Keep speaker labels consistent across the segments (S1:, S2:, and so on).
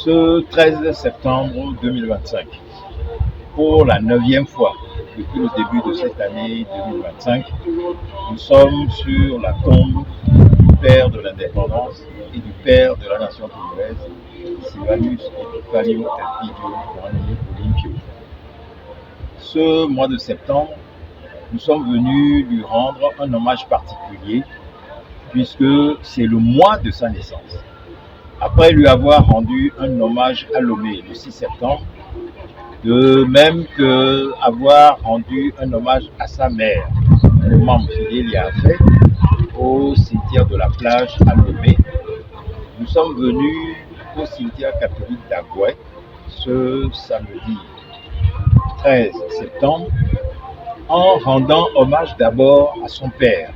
S1: Ce 13 septembre 2025, pour la 9e fois depuis le début de cette année 2025, nous sommes sur la tombe du père de l'indépendance et du père de la nation togolaise, Sylvanus Epifanio Elpidio Juan Olympio. Ce mois de septembre, nous sommes venus lui rendre un hommage particulier puisque c'est le mois de sa naissance. Après lui avoir rendu un hommage à Lomé le 6 septembre, de même que avoir rendu un hommage à sa mère, le membre fidèle y a fait, au cimetière de la plage à Lomé, nous sommes venus au cimetière catholique d'Agoué ce samedi 13 septembre en rendant hommage d'abord à son père,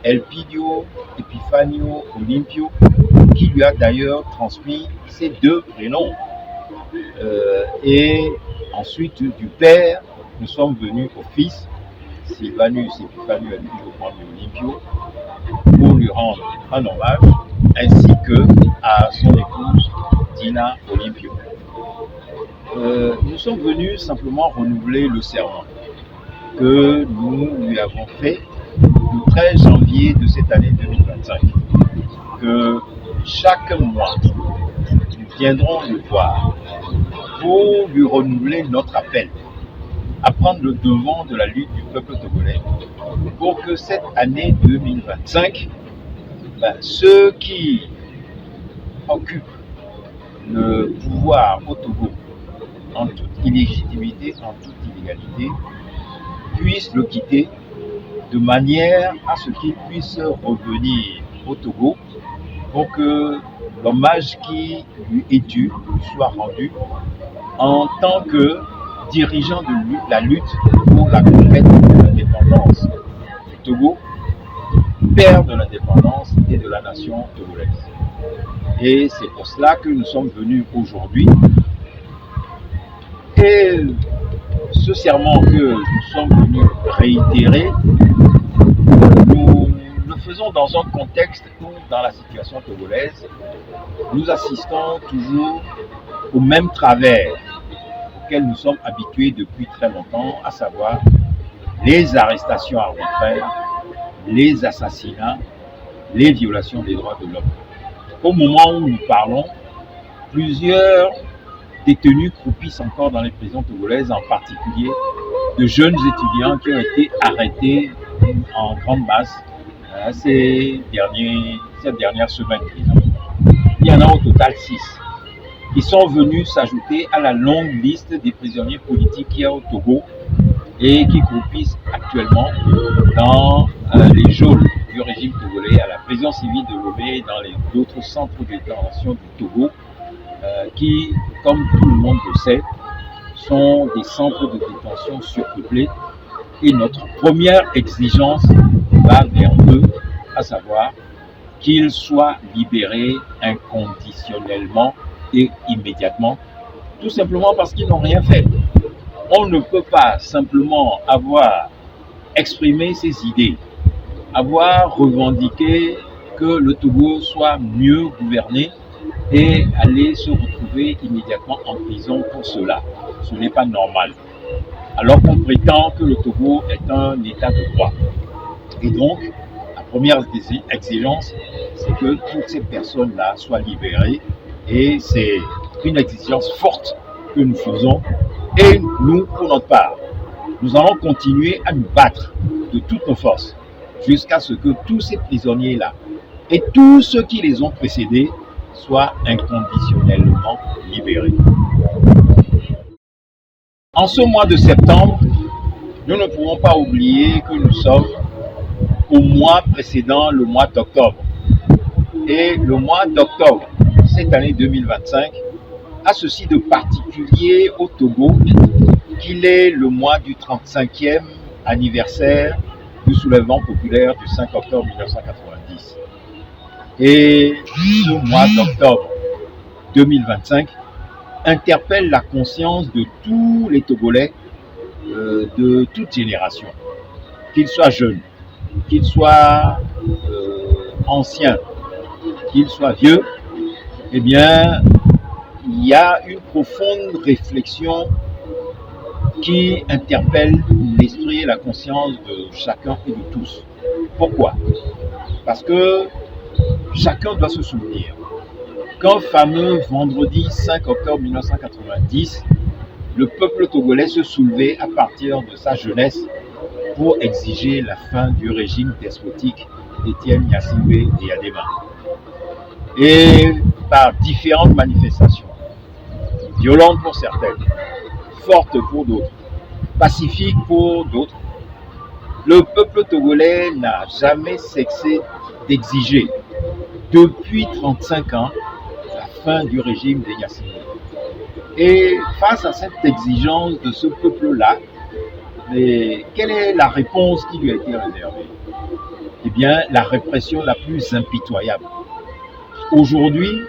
S1: Elpidio Epifanio Olympio, qui lui a d'ailleurs transmis ses deux prénoms. Et ensuite du père, nous sommes venus au fils, Sylvanus Epifanio Elpidio Juan Olympio, pour lui rendre un hommage, ainsi que à son épouse Dina Olympio. Nous sommes venus simplement renouveler le serment que nous lui avons fait le 13 janvier de cette année 2025, que chaque mois, nous viendrons le voir pour lui renouveler notre appel à prendre le devant de la lutte du peuple togolais pour que cette année 2025, ceux qui occupent le pouvoir au Togo en toute illégitimité, en toute illégalité, puissent le quitter de manière à ce qu'il puisse revenir au Togo pour que l'hommage qui lui est dû soit rendu en tant que dirigeant de la lutte pour la conquête de l'indépendance du Togo, père de l'indépendance et de la nation togolaise. Et c'est pour cela que nous sommes venus aujourd'hui. Et ce serment que nous sommes venus réitérer, nous le faisons dans un contexte où, dans la situation togolaise, nous assistons toujours au même travers auquel nous sommes habitués depuis très longtemps, à savoir les arrestations arbitraires, les assassinats, les violations des droits de l'homme. Au moment où nous parlons, plusieurs détenus croupissent encore dans les prisons togolaises, en particulier de jeunes étudiants qui ont été arrêtés en grande masse ces dernières semaines. Il y en a au total 6. Ils sont venus s'ajouter à la longue liste des prisonniers politiques qu'il y a au Togo et qui croupissent actuellement dans les geôles du régime togolais, à la prison civile de Lomé et dans d'autres centres de détention du Togo, qui, comme tout le monde le sait, sont des centres de détention surpeuplés. Et notre première exigence va vers eux, à savoir qu'ils soient libérés inconditionnellement et immédiatement, tout simplement parce qu'ils n'ont rien fait. On ne peut pas simplement avoir exprimé ses idées, avoir revendiqué que le Togo soit mieux gouverné et aller se retrouver immédiatement en prison pour cela. Ce n'est pas normal. Alors qu'on prétend que le Togo est un état de droit. Et donc, la première exigence, c'est que toutes ces personnes-là soient libérées. Et c'est une exigence forte que nous faisons. Et nous, pour notre part, nous allons continuer à nous battre de toutes nos forces jusqu'à ce que tous ces prisonniers-là et tous ceux qui les ont précédés soient inconditionnellement libérés. En ce mois de septembre, nous ne pouvons pas oublier que nous sommes au mois précédent, le mois d'octobre. Et le mois d'octobre, cette année 2025, a ceci de particulier au Togo qu'il est le mois du 35e anniversaire du soulèvement populaire du 5 octobre 1990. Et ce mois d'octobre 2025 interpelle la conscience de tous les Togolais de toute génération, qu'ils soient jeunes, qu'ils soient anciens, qu'ils soient vieux. Eh bien, il y a une profonde réflexion qui interpelle l'esprit et la conscience de chacun et de tous. Pourquoi? Parce que chacun doit se souvenir qu'un fameux vendredi 5 octobre 1990, le peuple togolais se soulevait à partir de sa jeunesse pour exiger la fin du régime despotique d'Étienne Gnassingbé et Adema. Et par différentes manifestations, violentes pour certaines, fortes pour d'autres, pacifiques pour d'autres, le peuple togolais n'a jamais cessé d'exiger, depuis 35 ans, la fin du régime de Gnassingbé. Et face à cette exigence de ce peuple-là, quelle est la réponse qui lui a été réservée? Eh bien, la répression la plus impitoyable. Aujourd'hui,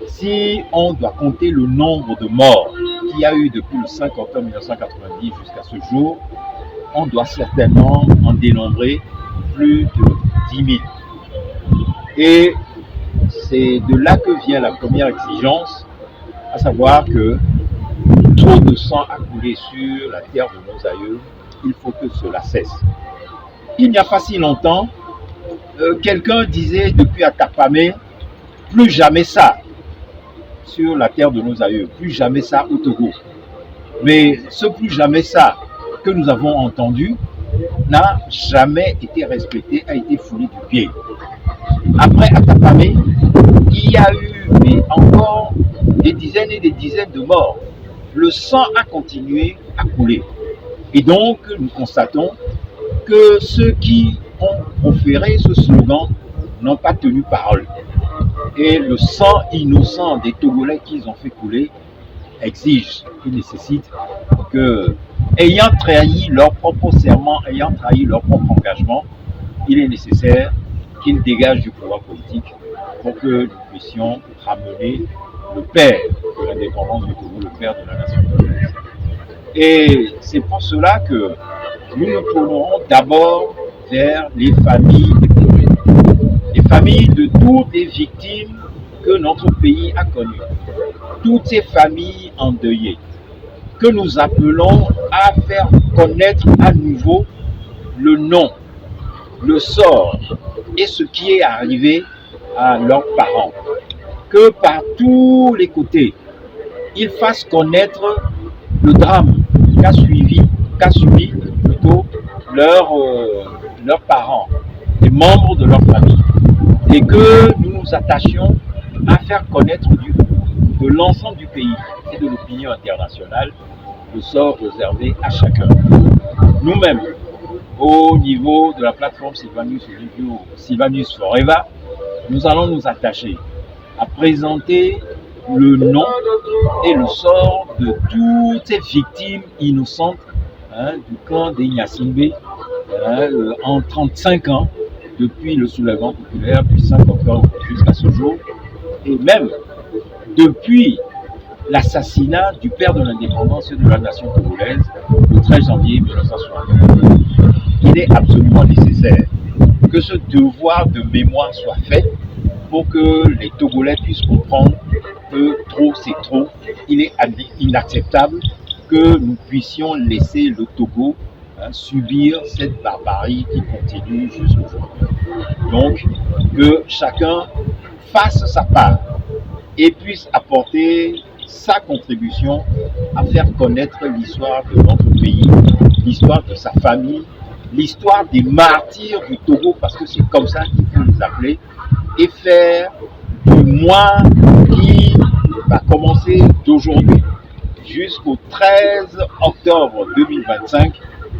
S1: si on doit compter le nombre de morts qu'il y a eu depuis le 5 octobre 1990 jusqu'à ce jour, on doit certainement en dénombrer plus de 10 000. Et c'est de là que vient la première exigence, à savoir que trop de sang a coulé sur la terre de nos aïeux, il faut que cela cesse. Il n'y a pas si longtemps, quelqu'un disait depuis Atapamé, plus jamais ça sur la terre de nos aïeux, plus jamais ça au Togo. Mais ce plus jamais ça que nous avons entendu n'a jamais été respecté, a été foulé du pied. Après Atapamé, il y a eu encore des dizaines et des dizaines de morts. Le sang a continué à couler. Et donc, nous constatons que ceux qui ont proféré ce slogan n'ont pas tenu parole. Et le sang innocent des Togolais qu'ils ont fait couler exige et nécessite que, ayant trahi leur propre serment, ayant trahi leur propre engagement, il est nécessaire qu'ils dégagent du pouvoir politique pour que nous puissions ramener le père de l'indépendance du Togo, le père de la nation togolaise. Et c'est pour cela que nous nous tournerons d'abord vers les familles éplorées, les familles de toutes les victimes que notre pays a connues, toutes ces familles endeuillées, que nous appelons à faire connaître à nouveau le nom, le sort et ce qui est arrivé à leurs parents. Que par tous les côtés, ils fassent connaître le drame qu'a subi plutôt leurs parents, les membres de leur famille, et que nous nous attachions à faire connaître de l'ensemble du pays et de l'opinion internationale le sort réservé à chacun. Nous-mêmes, au niveau de la plateforme Sylvanus Forever, nous allons nous attacher à présenter le nom et le sort de toutes ces victimes innocentes du camp des Gnassingbé en 35 ans, depuis le soulèvement populaire du 5 octobre jusqu'à ce jour, et même depuis l'assassinat du père de l'indépendance de la nation togolaise le 13 janvier 1961. Il est absolument nécessaire que ce devoir de mémoire soit fait pour que les Togolais puissent comprendre que trop c'est trop. Il est inacceptable que nous puissions laisser le Togo subir cette barbarie qui continue jusqu'aujourd'hui. Donc, que chacun fasse sa part et puisse apporter sa contribution à faire connaître l'histoire de notre pays, l'histoire de sa famille, l'histoire des martyrs du Togo, parce que c'est comme ça qu'il faut les appeler, et faire du mois qui va commencer d'aujourd'hui jusqu'au 13 octobre 2025,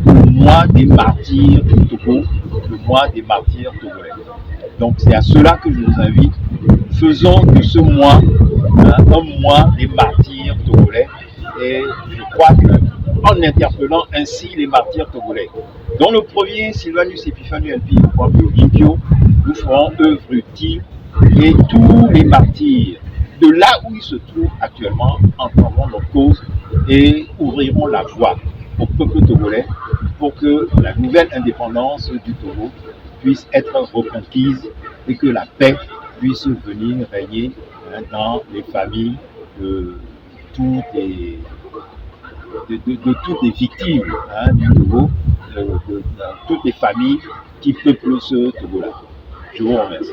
S1: le mois des martyrs du Togo, le mois des martyrs togolais. Donc c'est à cela que je vous invite. Faisons de ce mois un mois des martyrs togolais, et je crois qu'en interpellant ainsi les martyrs togolais, dont le premier, Sylvanus Epiphanius Elpi Olympio, nous ferons œuvre utile, et tous les martyrs de là où ils se trouvent actuellement entendront leur cause et ouvriront la voie au peuple togolais pour que la nouvelle indépendance du Togo puisse être reconquise et que la paix puisse venir régner dans les familles de toutes les, de toutes les victimes du Togo, de toutes les familles qui peuplent ce Togo-là. Je vous remercie.